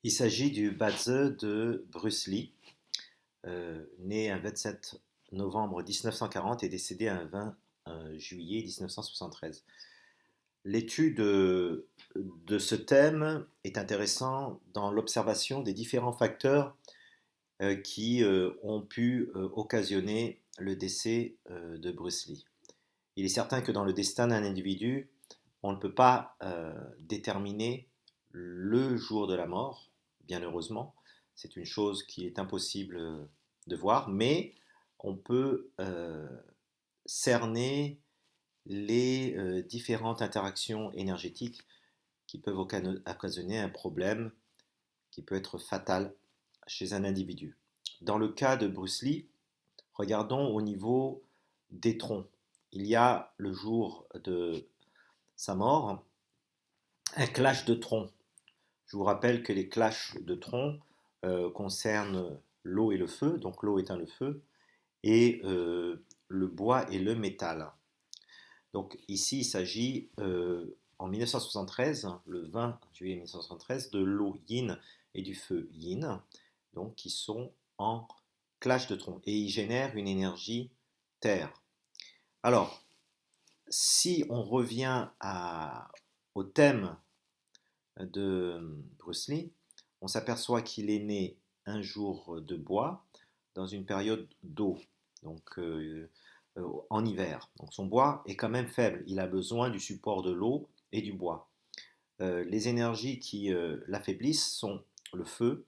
Il s'agit du Bazi de Bruce Lee, né un 27 novembre 1940 et décédé un 20 juillet 1973. L'étude de ce thème est intéressante dans l'observation des différents facteurs qui ont pu occasionner le décès de Bruce Lee. Il est certain que dans le destin d'un individu, on ne peut pas déterminer le jour de la mort, bien heureusement. C'est une chose qui est impossible de voir, mais on peut cerner les différentes interactions énergétiques qui peuvent occasionner un problème qui peut être fatal chez un individu. Dans le cas de Bruce Lee, regardons au niveau des troncs. Il y a le jour de sa mort un clash de troncs. Je vous rappelle que les clashs de troncs concernent l'eau et le feu, donc l'eau éteint le feu, et le bois et le métal. Donc ici, il s'agit en 1973, le 20 juillet 1973, de l'eau yin et du feu yin, donc qui sont en clash de troncs, et ils génèrent une énergie terre. Alors, si on revient au thème de Bruce Lee, on s'aperçoit qu'il est né un jour de bois dans une période d'eau, donc en hiver. Donc son bois est quand même faible, il a besoin du support de l'eau et du bois. Les énergies qui l'affaiblissent sont le feu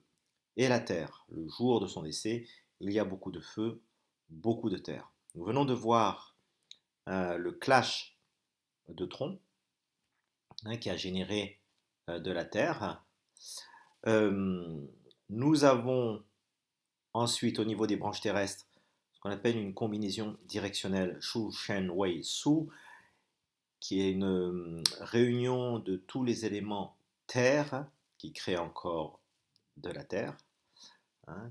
et la terre. Le jour de son décès, il y a beaucoup de feu, beaucoup de terre. Nous venons de voir le clash de troncs qui a généré de la terre. Euh, Nous avons ensuite au niveau des branches terrestres ce qu'on appelle une combinaison directionnelle Shu Shen Wei Su, qui est une réunion de tous les éléments terre qui crée encore de la terre,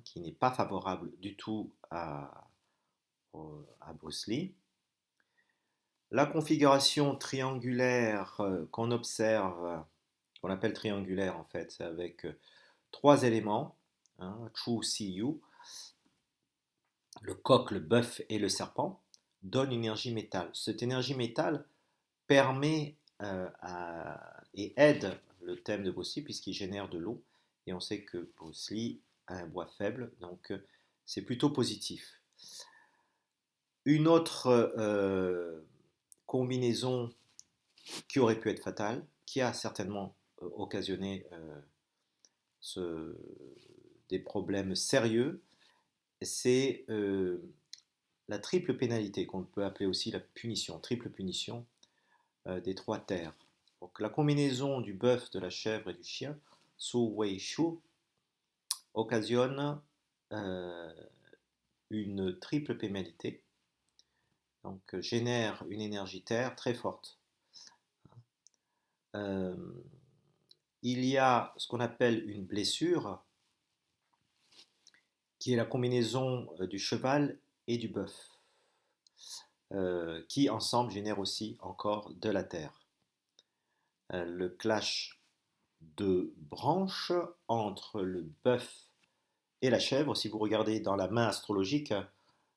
qui n'est pas favorable du tout à Bruce Lee. La configuration triangulaire qu'on observe, qu'on appelle triangulaire en fait, c'est avec trois éléments, Chu, Si, Yu, le coq, le bœuf et le serpent, donne une énergie métal. Cette énergie métal permet et aide le thème de Bruce Lee puisqu'il génère de l'eau. Et on sait que Bruce Lee a un bois faible, donc c'est plutôt positif. Une autre combinaison qui aurait pu être fatale, qui a certainement occasionné des problèmes sérieux, c'est la triple pénalité, qu'on peut appeler aussi la punition, triple punition des trois terres. Donc la combinaison du bœuf, de la chèvre et du chien, Su Wei Shu, occasionne une triple pénalité, donc génère une énergie terre très forte. Euh, il y a ce qu'on appelle une blessure, qui est la combinaison du cheval et du bœuf, qui ensemble génèrent aussi encore de la terre. Le clash de branches entre le bœuf et la chèvre, si vous regardez dans la main astrologique,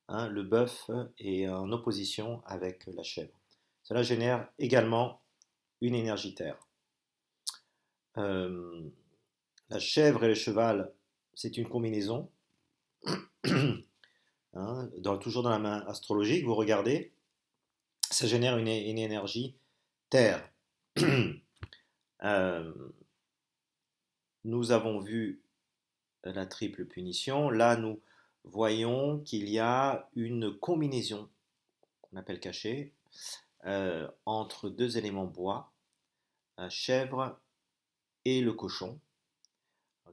le bœuf est en opposition avec la chèvre. Cela génère également une énergie terre. Euh, la chèvre et le cheval, c'est une combinaison. Toujours dans la main astrologique, vous regardez, ça génère une énergie terre. euh, nous avons vu la triple punition. Là, nous voyons qu'il y a une combinaison qu'on appelle cachée entre deux éléments bois, la chèvre et le cochon,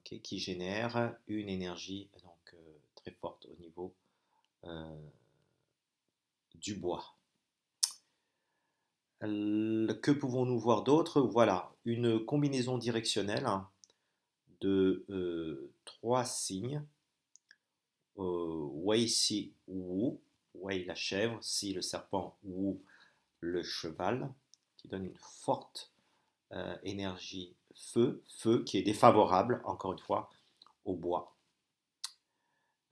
qui génère une énergie donc, très forte au niveau du bois. Que pouvons-nous voir d'autre? Voilà, une combinaison directionnelle de trois signes. Wei, Si, Wu. Wei la chèvre, Si le serpent, Wu le cheval, qui donne une forte énergie feu qui est défavorable, encore une fois, au bois.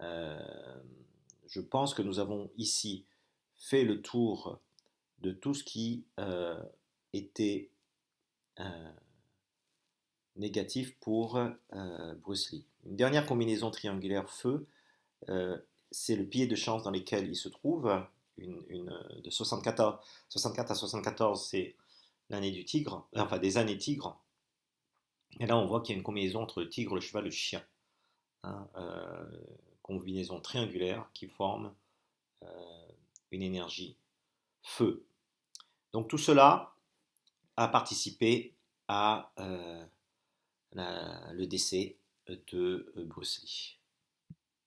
Je pense que nous avons ici fait le tour de tout ce qui était négatif pour Bruce Lee. Une dernière combinaison triangulaire feu, c'est le pied de chance dans lequel il se trouve. De 64 à 74, c'est l'année du tigre, enfin des années tigres. Et là, on voit qu'il y a une combinaison entre le tigre, le cheval, le chien. Hein, combinaison triangulaire qui forme une énergie feu. Donc tout cela a participé à le décès de Bruce Lee.